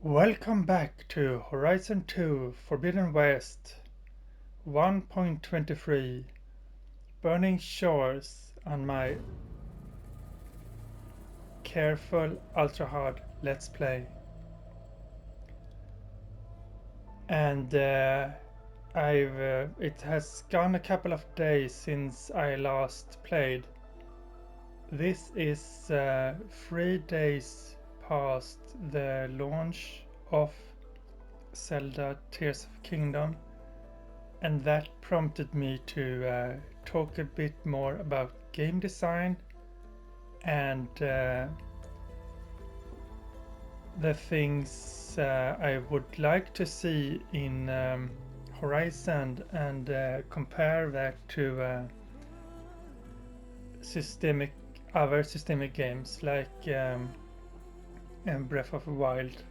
Welcome back to Horizon 2 Forbidden West 1.23 Burning Shores on my careful ultra hard let's play. And it has gone a couple of days since I last played. This is 3 days past the launch of Zelda Tears of Kingdom, and that prompted me to talk a bit more about game design and the things I would like to see in Horizon, and compare that to other systemic games like Breath of the Wild.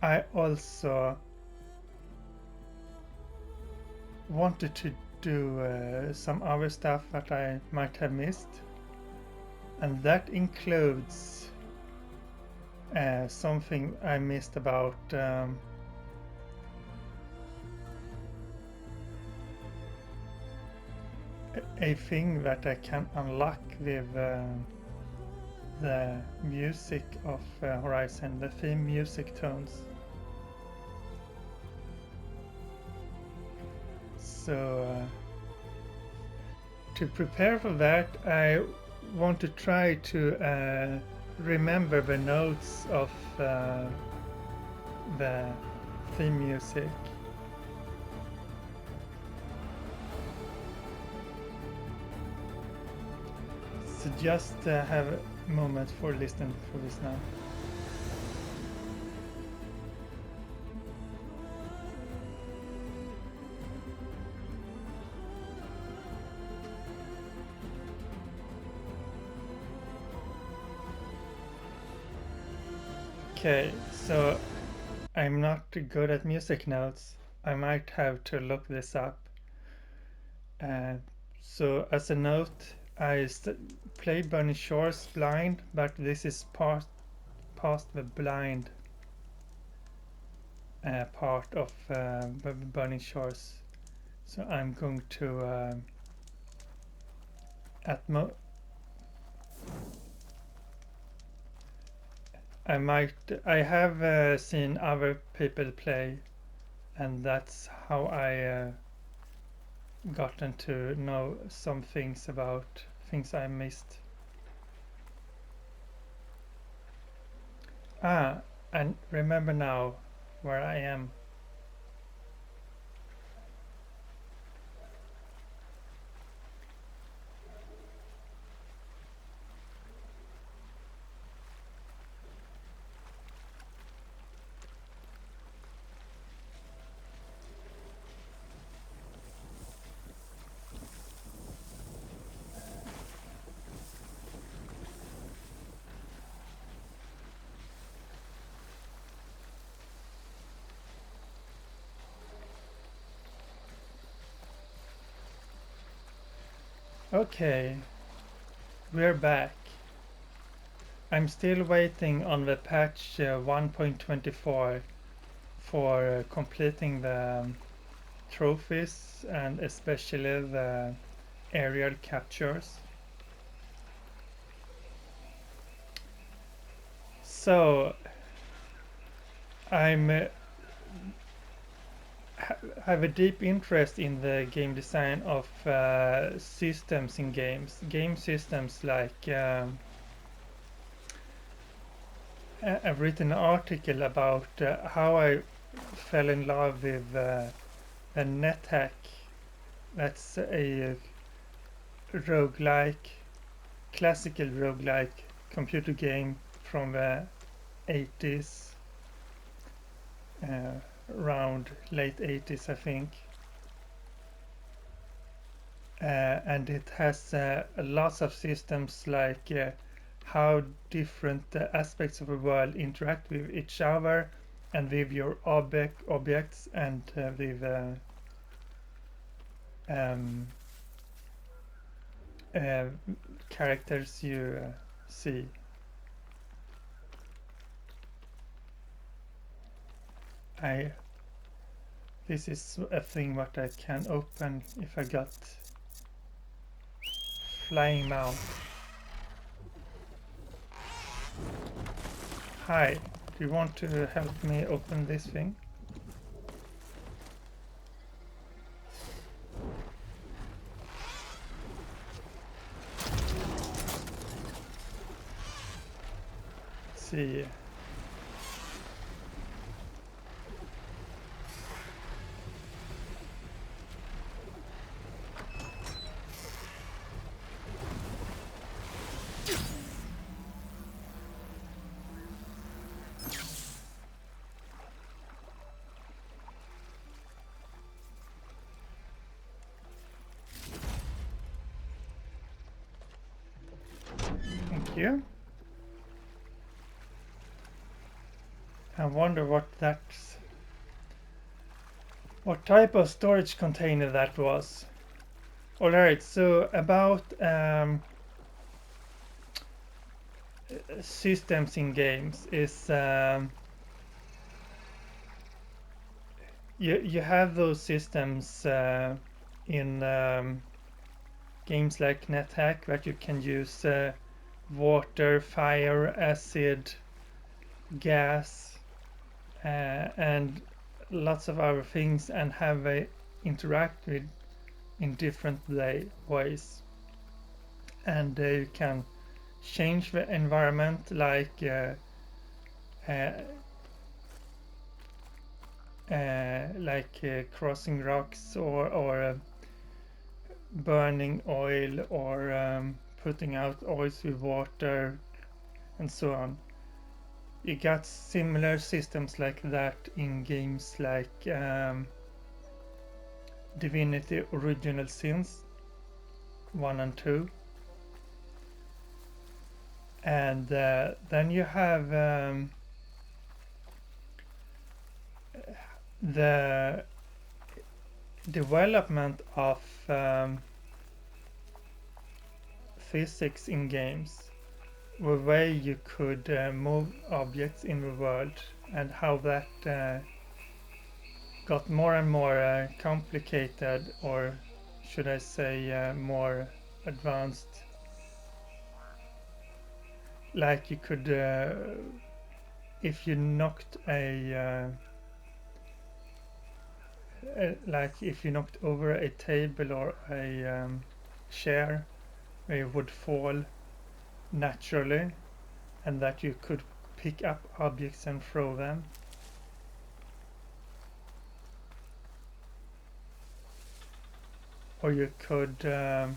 I also wanted to do some other stuff that I might have missed, and that includes something I missed about a thing that I can unlock with the music of Horizon, the theme music tones. So to prepare for that, I want to try to remember the notes of the theme music. So just have a moment for listening for this now. Okay, so I'm not good at music notes. I might have to look this up. So as a note, I played Burning Shores blind, but this is past the blind part of Burning Shores. So I'm going to I have seen other people play, and that's how I gotten to know some things about things I missed. And remember now where I am. Okay, we're back. I'm still waiting on the patch 1.24 for completing the trophies, and especially the aerial captures. So I'm have a deep interest in the game design of systems in games. Game systems like I've written an article about how I fell in love with a NetHack. That's a roguelike, classical roguelike computer game from the 80s, around late 80s, I think. And it has lots of systems like how different aspects of the world interact with each other and with your objects, and with characters you see. This is a thing what I can open if I got flying mount. Hi, do you want to help me open this thing? Let's see. Thank you. I wonder what type of storage container that was. Alright, so about systems in games is you have those systems in games like NetHack that you can use water, fire, acid, gas, and lots of other things, and have they interact with in different ways, and you can change the environment, like crossing rocks, or burning oil, or putting out oils with water, and so on. You got similar systems like that in games like Divinity Original Sins 1 and 2. And then you have the development of physics in games, the way you could move objects in the world, and how that got more and more complicated, or should I say more advanced. Like you could, if you knocked if you knocked over a table or a chair, it would fall naturally, and that you could pick up objects and throw them. Or you could do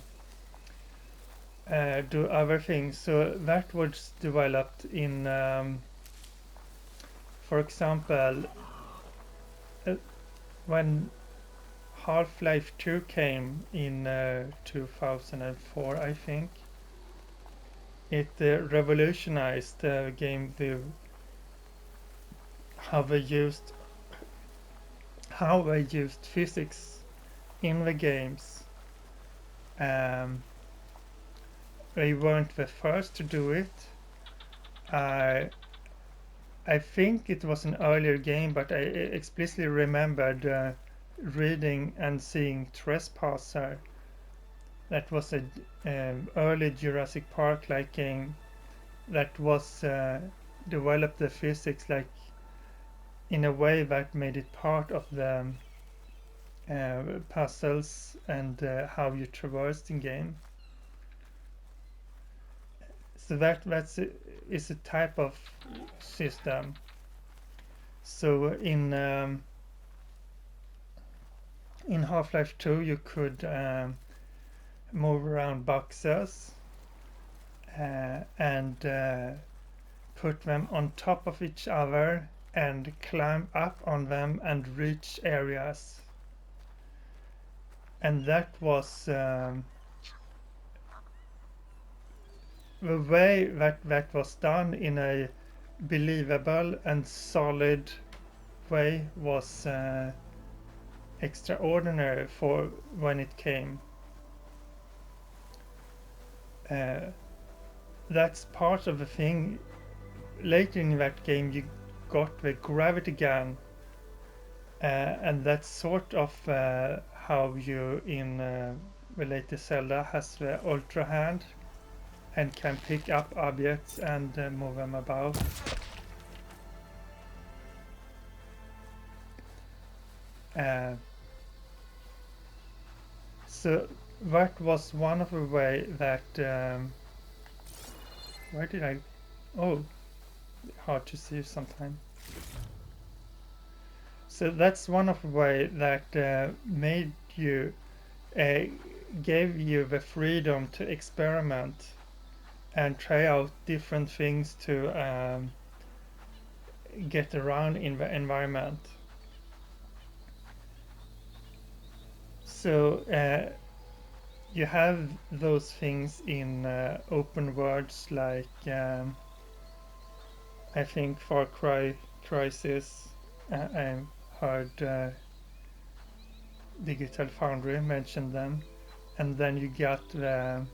other things. So that was developed in, for example, when Half-Life 2 came in 2004, I think. It revolutionized the game with how they used physics in the games. They weren't the first to do it. I think it was an earlier game, but I explicitly remembered reading and seeing Trespasser. That was a early Jurassic Park-like game that was developed the physics like in a way that made it part of the puzzles and how you traversed in game. So is a type of system. So in Half-Life 2 you could move around boxes and put them on top of each other and climb up on them and reach areas. And that was the way that was done in a believable and solid way was extraordinary for when it came. That's part of the thing. Later in that game you got the gravity gun And that's sort of how you in the latest Zelda has the Ultra Hand and can pick up objects and move them about. So that was one of the way that where did I? Oh, hard to see sometimes. So that's one of the way that made you, gave you the freedom to experiment and try out different things to get around in the environment. So you have those things in open worlds like I think Far Cry Crisis. I heard Digital Foundry mention them, and then you got the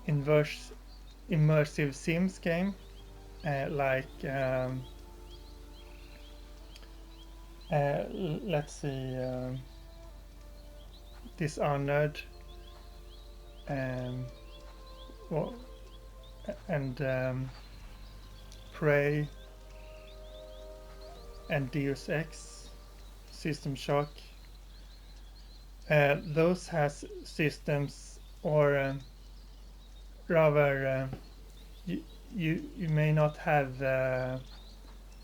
immersive Sims game like let's see, Dishonored, well, and Prey and Deus Ex, System Shock. Those has systems, or rather, you may not have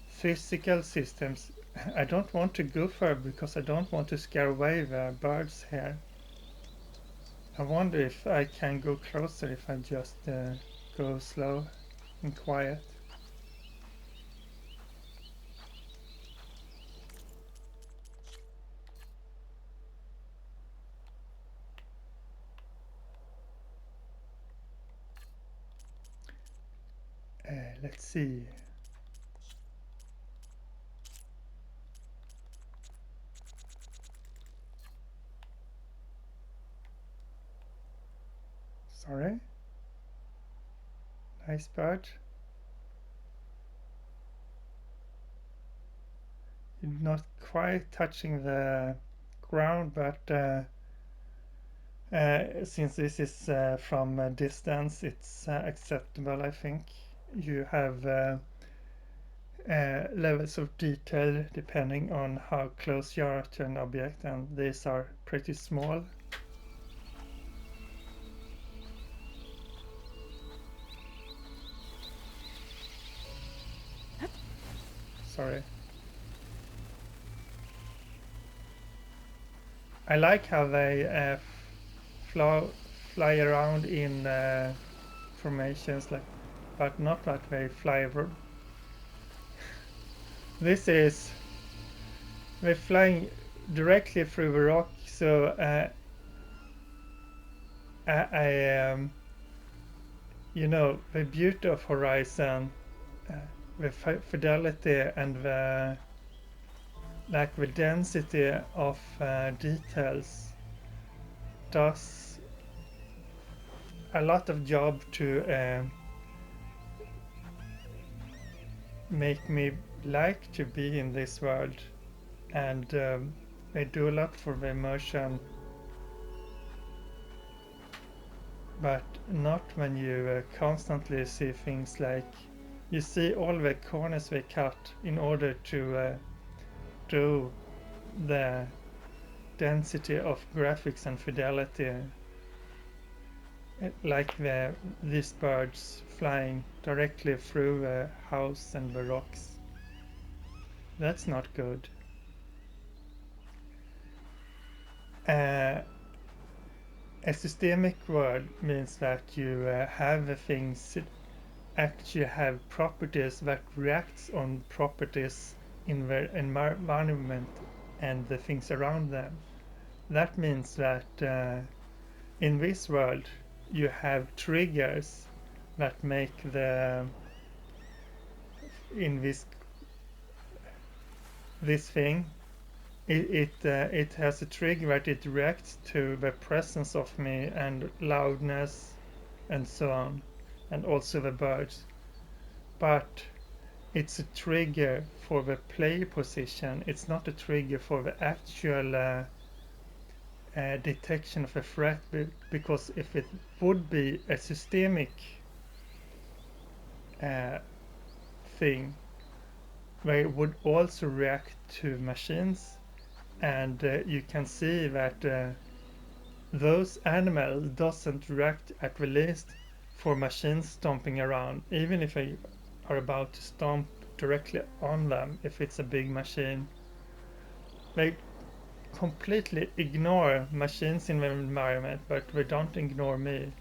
physical systems. I don't want to go further because I don't want to scare away the birds here. I wonder if I can go closer if I just go slow and quiet. Let's see. Sorry. Nice bird. You're not quite touching the ground, but since this is from a distance, it's acceptable, I think. You have levels of detail depending on how close you are to an object, and these are pretty small. Sorry. I like how they fly around in formations, like, but not that they fly over. This is, they're flying directly through the rock, so you know, the beauty of Horizon, the fidelity and the the density of details does a lot of job to make me like to be in this world, and they do a lot for the immersion, but not when you constantly see things like you see all the corners they cut in order to do the density of graphics and fidelity, like these birds flying directly through the house and the rocks. That's not good. A systemic world means that you have the things actually have properties that reacts on properties in the environment and the things around them. That means that in this world you have triggers that make in this thing, it has a trigger that it reacts to the presence of me and loudness and so on, and also the birds. But it's a trigger for the play position. It's not a trigger for the actual detection of a threat, because if it would be a systemic thing, they would also react to machines, and you can see that those animals doesn't react at the least for machines stomping around, even if they are about to stomp directly on them. If it's a big machine, they completely ignore machines in the environment, but they don't ignore me.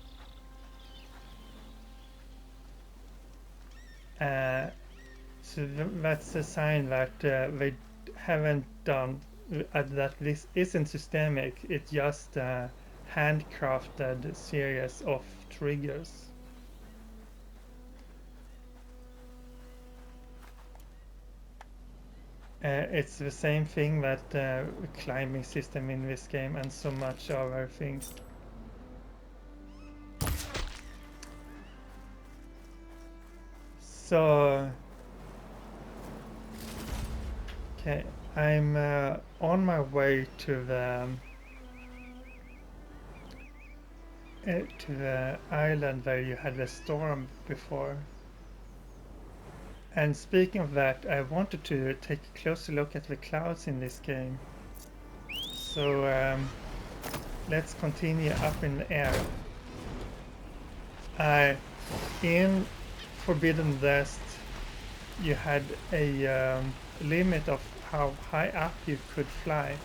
So that's a sign that they haven't done that this isn't systemic. It's just a handcrafted series of triggers. It's the same thing that the climbing system in this game and so much other things. So, okay, I'm on my way to the island where you had the storm before. And speaking of that, I wanted to take a closer look at the clouds in this game. So let's continue up in the air. In Forbidden West, you had a limit of how high up you could fly.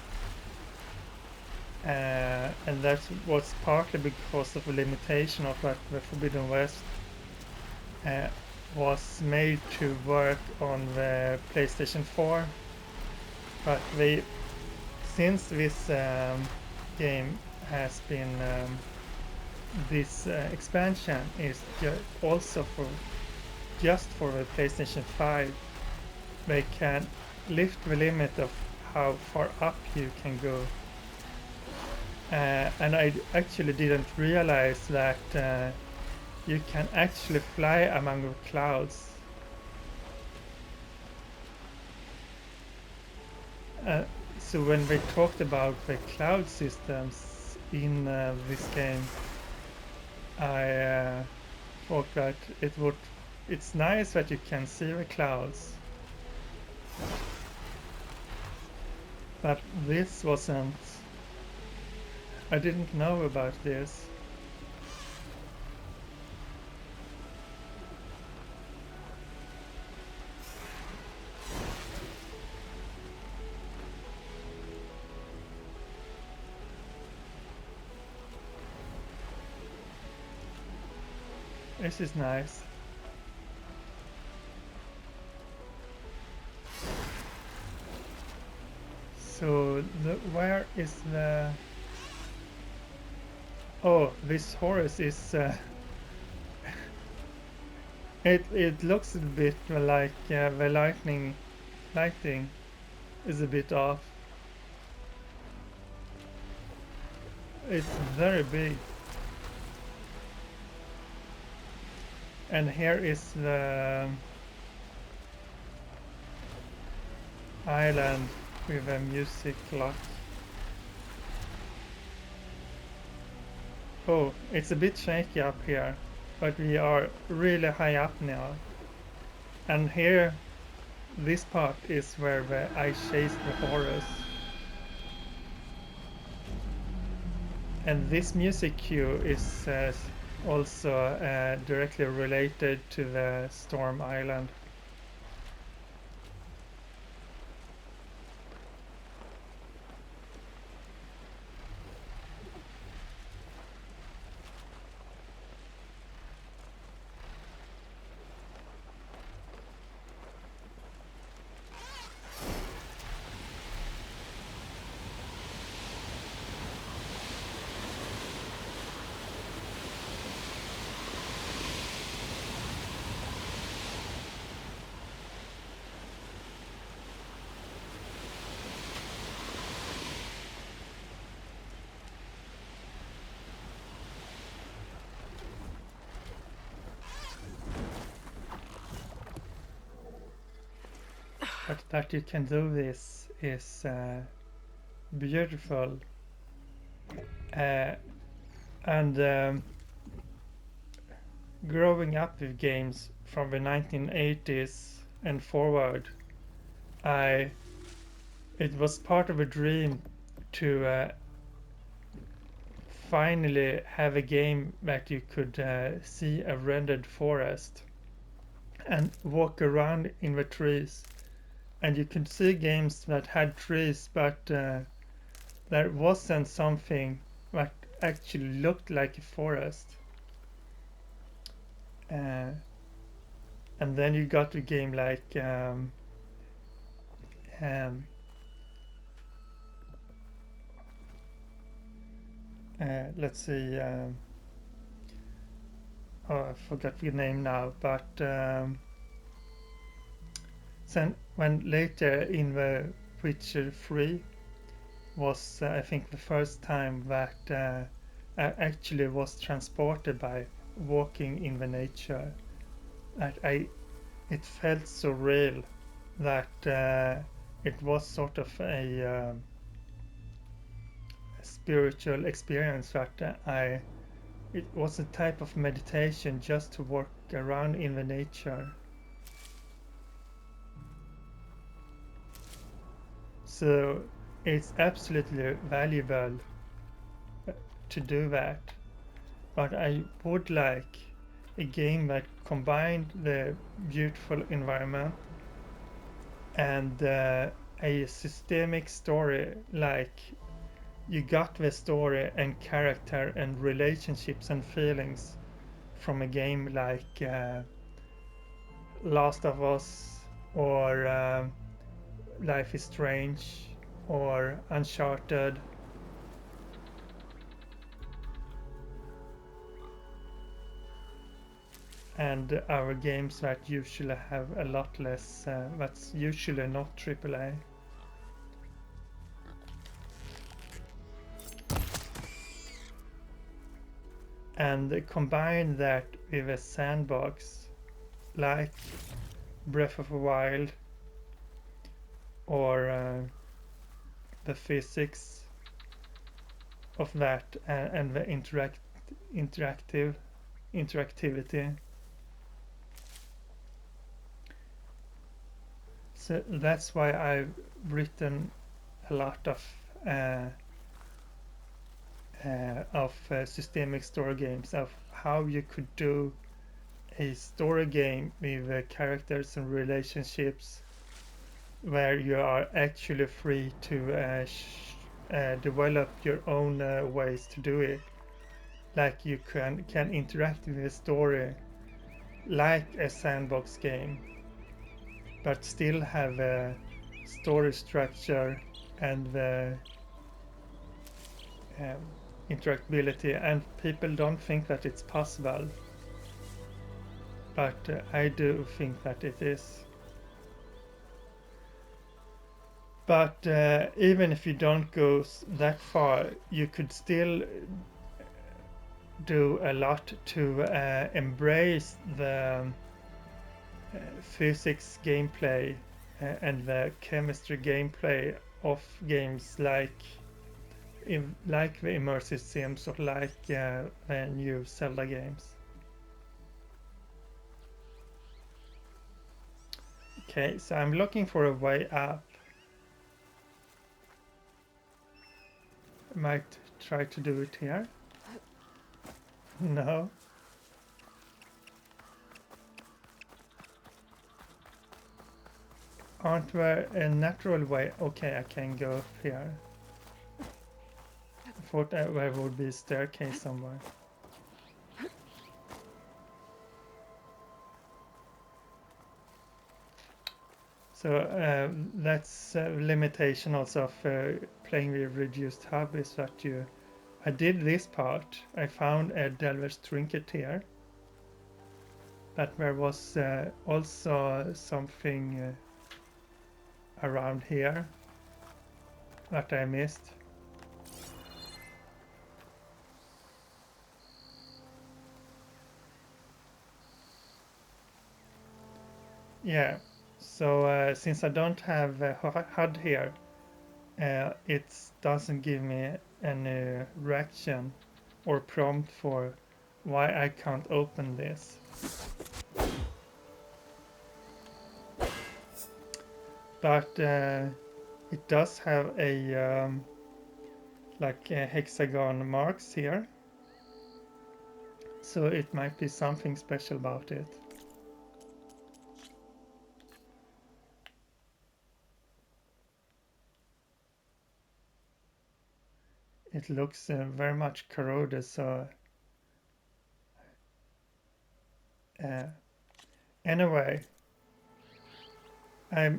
And that was partly because of the limitation of what the Forbidden West was made to work on the PlayStation 4, but since this game has been this expansion is also just for the PlayStation 5, they can lift the limit of how far up you can go. And I actually didn't realize that you can actually fly among the clouds. So when they talked about the cloud systems in this game, I thought that it's nice that you can see the clouds, but this wasn't. I didn't know about this. This is nice. So where is the... Oh, this horse is... it looks a bit like the lighting is a bit off. It's very big. And here is the island with a music clock. Oh, it's a bit shaky up here, but we are really high up now. And here, this part is where I chased the horse. And this music cue is also directly related to the Storm Island. But that you can do this is beautiful. And growing up with games from the 1980s and forward, it was part of a dream to finally have a game that you could see a rendered forest and walk around in the trees. And you could see games that had trees, but there wasn't something that actually looked like a forest. And then you got a game like let's see, I forgot the name now, but then when later in the Witcher 3 was I think the first time that I actually was transported by walking in the nature. It felt so real that it was sort of a spiritual experience that it was a type of meditation just to walk around in the nature. So it's absolutely valuable to do that, but I would like a game that combined the beautiful environment and a systemic story, like you got the story and character and relationships and feelings from a game like Last of Us or Life is Strange or Uncharted. And our games that usually have a lot less, that's usually not AAA. And combine that with a sandbox like Breath of the Wild or the physics of that and the interactivity. So that's why I've written a lot of systemic story games, of how you could do a story game with characters and relationships where you are actually free to develop your own ways to do it. Like you can interact with the story like a sandbox game, but still have a story structure and the interactability, and people don't think that it's possible, but I do think that it is. But even if you don't go that far, you could still do a lot to embrace the physics gameplay and the chemistry gameplay of games like the immersive sims or like the new Zelda games. Okay, so I'm looking for a way up. I might try to do it here. No. Aren't there a natural way? Okay, I can go up here. I thought there would be a staircase somewhere. So that's a limitation also of playing with reduced hub, is that I did this part. I found a Delver's trinket here, but there was also something around here that I missed. Yeah, So since I don't have a HUD here, it doesn't give me any reaction or prompt for why I can't open this. But it does have a like hexagon marks here, so it might be something special about it. It looks very much corroded, so anyway, I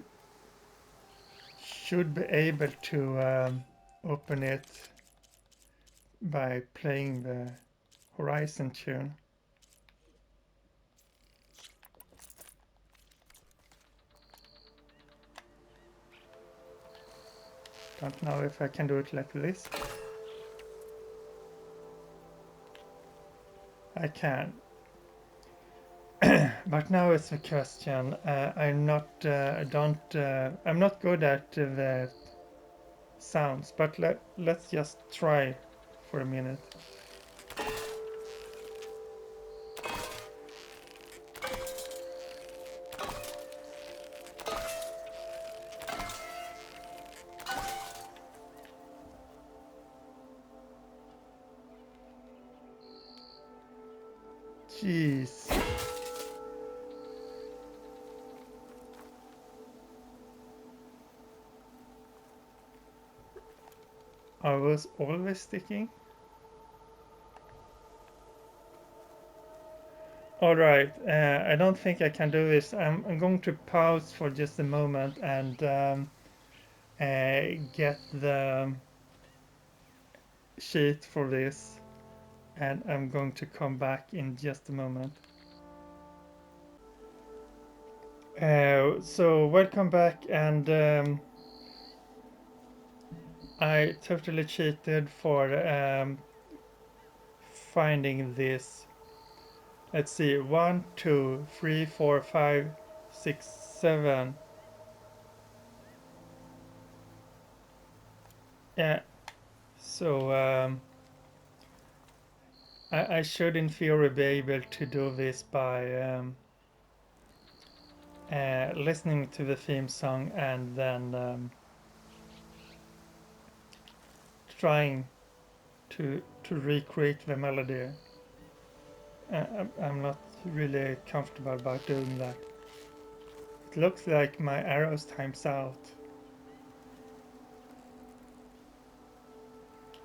should be able to open it by playing the Horizon tune. Don't know if I can do it like this. I can. But now it's a question. I'm not good at the sounds, but let's just try for a minute. Jeez. I was always sticking. Alright, I don't think I can do this. I'm going to pause for just a moment and get the sheet for this, and I'm going to come back in just a moment. So welcome back, and I totally cheated for finding this. Let's see, 1, 2, 3, 4, 5, 6, 7. Yeah, so I should in theory be able to do this by listening to the theme song and then trying to recreate the melody. I'm not really comfortable about doing that. It looks like my arrows times out.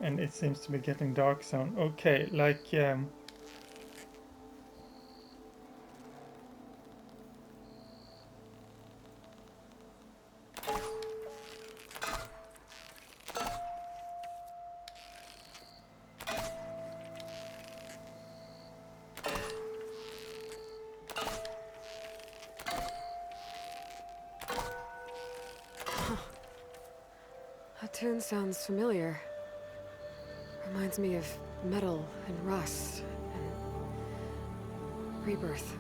And it seems to be getting dark soon. Okay, like That tune sounds familiar. Reminds me of metal and rust and rebirth.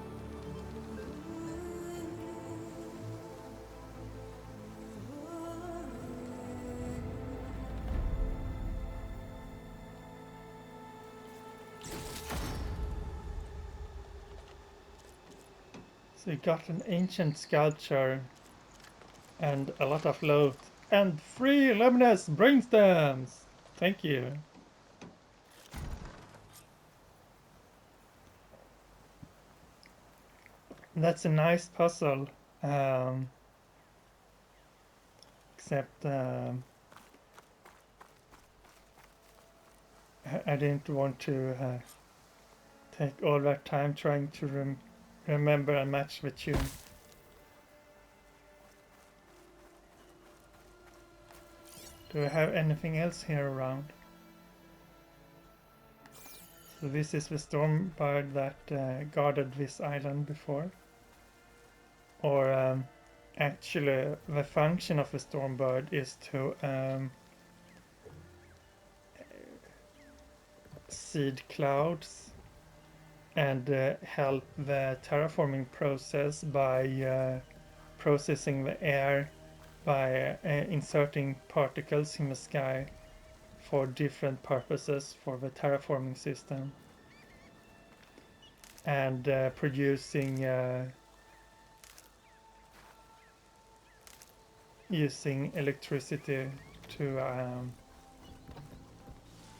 so you got an ancient sculpture and a lot of loot and 3 luminous brainstems. Thank you. That's a nice puzzle. Except I didn't want to take all that time trying to remember and match the tune. Do I have anything else here around? So this is the storm bird that guarded this island before. Or actually the function of the storm bird is to seed clouds and help the terraforming process by processing the air by inserting particles in the sky for different purposes for the terraforming system, and producing using electricity to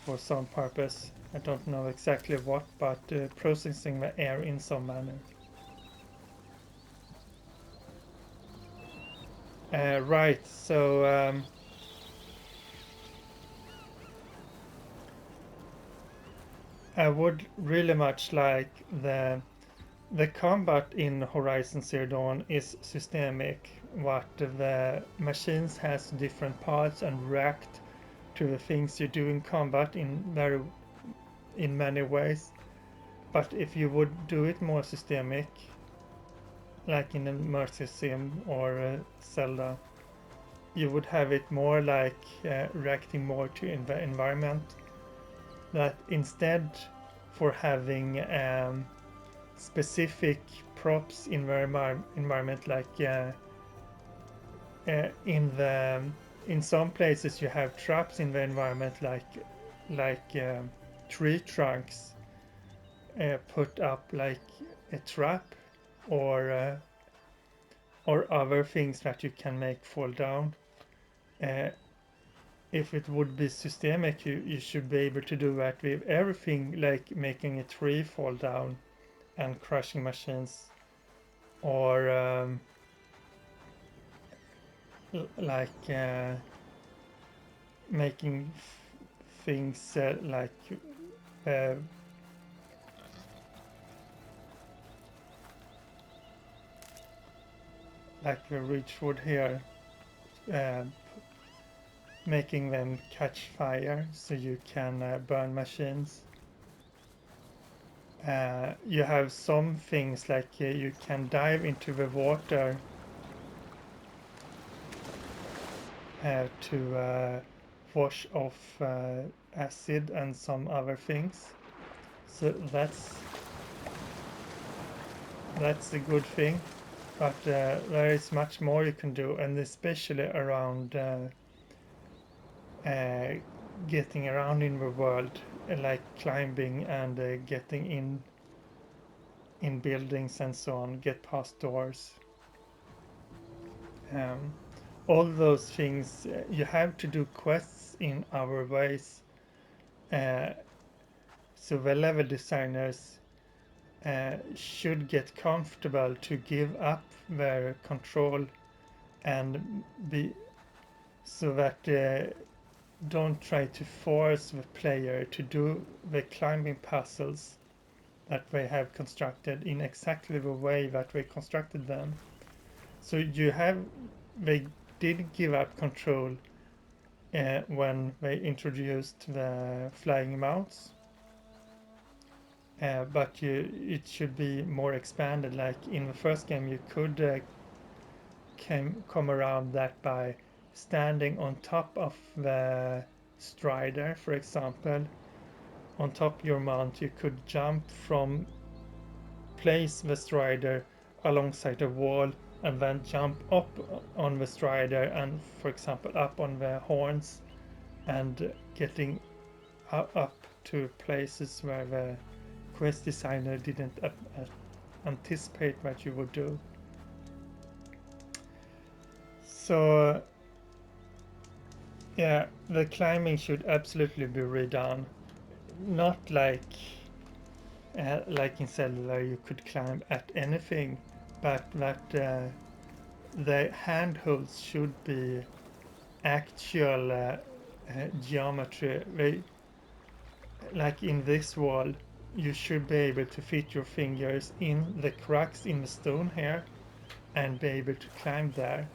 for some purpose. I don't know exactly what, but processing the air in some manner. Right, so I would really much like the combat in Horizon Zero Dawn is systemic, what the machines has different parts and react to the things you do in combat in many ways. But if you would do it more systemic, like in Immerse Sim or Zelda, you would have it more like reacting more to the environment. That instead for having specific props in the environment, like in some places you have traps in the environment, like tree trunks put up like a trap, or other things that you can make fall down. If it would be systemic, you should be able to do that with everything, like making a tree fall down and crushing machines, or like making things like the Ridgewood here, making them catch fire so you can burn machines. You have some things like you can dive into the water to wash off acid and some other things. So that's a good thing, but there is much more you can do, and especially around getting around in the world, like climbing and getting in buildings and so on, get past doors. All those things you have to do quests in other ways. So the level designers should get comfortable to give up their control and be so that don't try to force the player to do the climbing puzzles that they have constructed in exactly the way that they constructed them. So they did give up control when they introduced the flying mounts, but it should be more expanded. Like in the first game, you could come around that by standing on top of the strider, for example. On top of your mount, you could jump from, place the strider alongside a wall, and then jump up on the strider and, for example, up on the horns, and getting up to places where the quest designer didn't anticipate what you would do. So yeah, the climbing should absolutely be redone. Not like in Zelda you could climb at anything, but that the handholds should be actual geometry. Like in this wall, you should be able to fit your fingers in the cracks in the stone here and be able to climb there.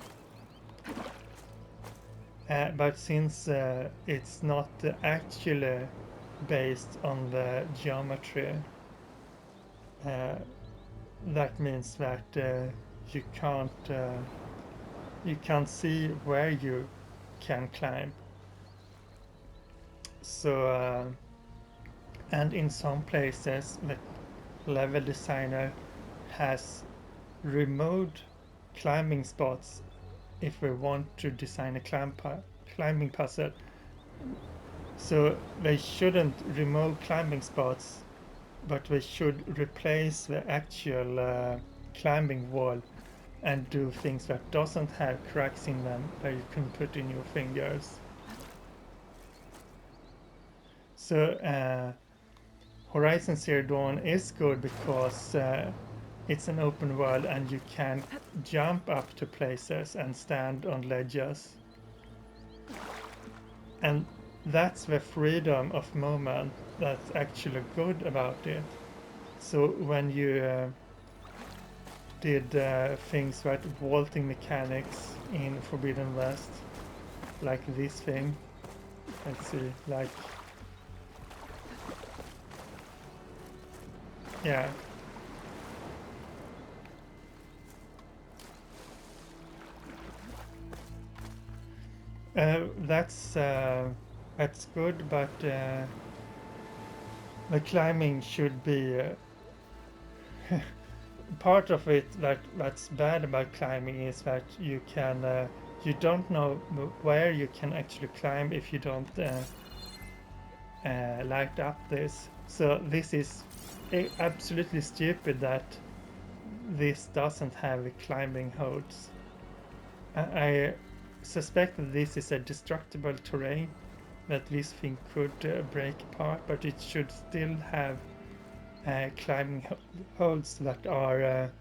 But since it's not actually based on the geometry, that means that you can't see where you can climb. So and in some places the level designer has removed climbing spots if we want to design a climbing puzzle. So they shouldn't remove climbing spots, but we should replace the actual climbing wall and do things that doesn't have cracks in them that you can put in your fingers. So Horizon Zero Dawn is good because it's an open world and you can jump up to places and stand on ledges. And that's the freedom of movement that's actually good about it. So when you did things like vaulting mechanics in Forbidden West, like this thing, let's see, like, yeah. That's good, but the climbing should be part of it. That's bad about climbing is that you don't know where you can actually climb if you don't light up this. So this is absolutely stupid that this doesn't have climbing holds. I suspect that this is a destructible terrain that this thing could break apart, but it should still have climbing holds that are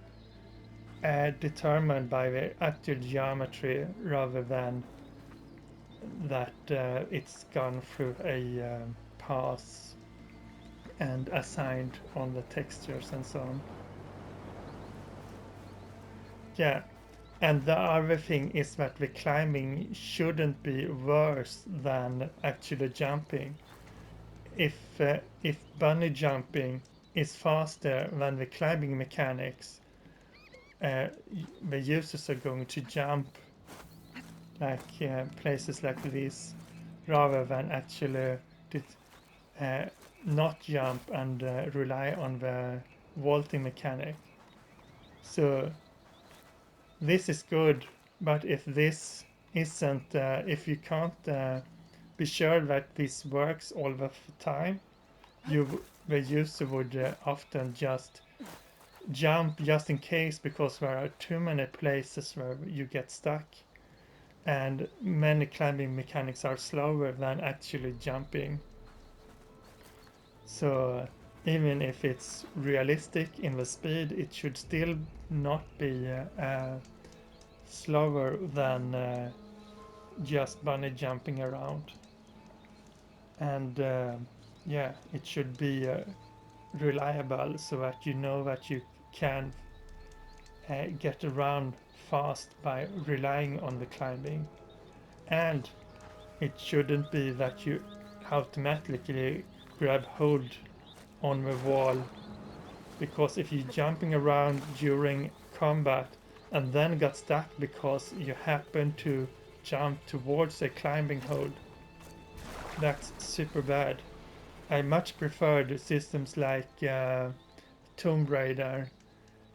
determined by the actual geometry rather than that it's gone through a pass and assigned on the textures and so on. Yeah. And the other thing is that the climbing shouldn't be worse than actually jumping. If bunny jumping is faster than the climbing mechanics, the users are going to jump like places like this rather than actually not jump and rely on the vaulting mechanic. So this is good, but if this isn't, if you can't be sure that this works all the time, the user would often just jump just in case because there are too many places where you get stuck, and many climbing mechanics are slower than actually jumping. So even if it's realistic in the speed, it should still not be slower than just bunny jumping around. And yeah, it should be reliable so that you know that you can get around fast by relying on the climbing. And it shouldn't be that you automatically grab hold on the wall, because if you're jumping around during combat and then got stuck because you happen to jump towards a climbing hold, that's super bad. I much prefer the systems like Tomb Raider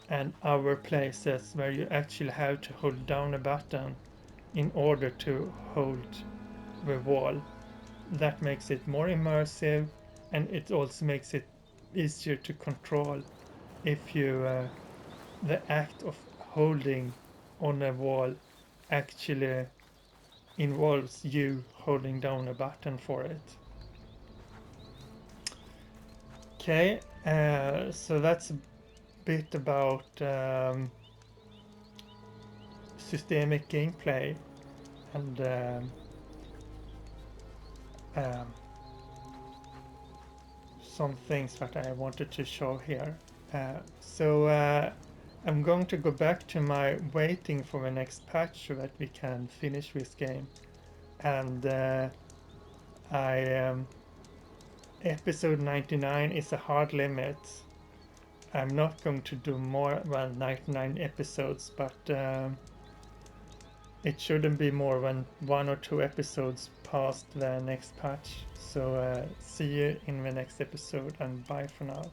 and other places where you actually have to hold down a button in order to hold the wall. That makes it more immersive, and it also makes it easier to control if you the act of holding on a wall actually involves you holding down a button for it. Okay, so that's a bit about systemic gameplay and some things that I wanted to show here. So I'm going to go back to my waiting for the next patch so that we can finish this game. And episode 99 is a hard limit. I'm not going to do more than 99 episodes, but it shouldn't be more than 1 or 2 episodes past the next patch. So see you in the next episode, and bye for now.